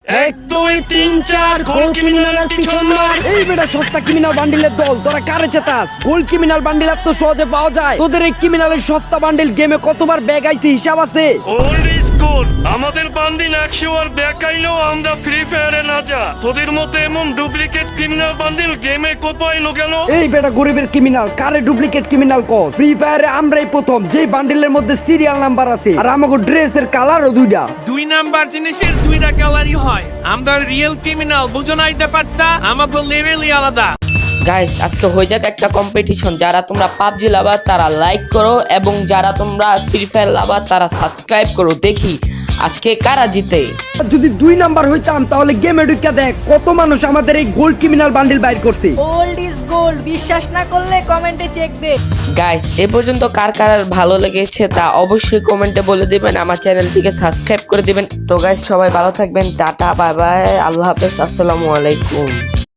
1 2 3 4 গোল ক্রিমিনালের পিছন মার। এই বেটা সস্তা ক্রিমিনাল বান্ডিলের দল, তোরা কারে চেতাস? গোল ক্রিমিনাল বান্ডিল এত সহজে পাওয়া যায়? তোদের এই ক্রিমিনালের সস্তা বান্ডিল গেমে কতবার ব্যাগ আইছে হিসাব আছে? ওল্ড স্কুল, আমাদের বান্ডিল 100 আর বেকাইলেও আমরা ফ্রি ফায়ারে না যা। তোদের মতো এমন ডুপ্লিকেট ক্রিমিনাল বান্ডিল গেমে কোপাইলো কেন? এই বেটা গরিবের ক্রিমিনাল, কারে ডুপ্লিকেট ক্রিমিনাল কস? ফ্রি ফায়ারে আমরাই প্রথম যে বান্ডিলের মধ্যে সিরিয়াল নাম্বার আছে, আর আমাগো ড্রেসের কালারও দুইটা। 2 নাম্বার জিনিসের 2টা কালারই হয়। আমরা রিয়েল ক্রিমিনাল, বুঝো না এটা পারতা? আমাদের লেভেলই আলাদা। গাইস, আজকে হয়ে যাক একটা কম্পিটিশন। যারা তোমরা পাবজি লাভার তারা লাইক করো, এবং যারা তোমরা ফ্রি ফায়ার লাভার তারা সাবস্ক্রাইব করো। দেখি আজকে কারা জিতে। যদি 2 নাম্বার হইতাম তাহলে গেমে ঢুকে দেখ কত মানুষ আমাদের এই গোল্ড ক্রিমিনাল বান্ডিল বাইর করছে। ওল্ড ইজ গোল্ড, বিশ্বাস না করলে কমেন্টে চেক দে। গাইস, এ পর্যন্ত কার কার ভালো লেগেছে তা অবশ্যই কমেন্টে বলে দিবেন, আমার চ্যানেলটিকে সাবস্ক্রাইব করে দিবেন। তো গাইস, সবাই ভালো থাকবেন, টাটা, বাই বাই, আল্লাহ হাফেজ, আসসালামু আলাইকুম।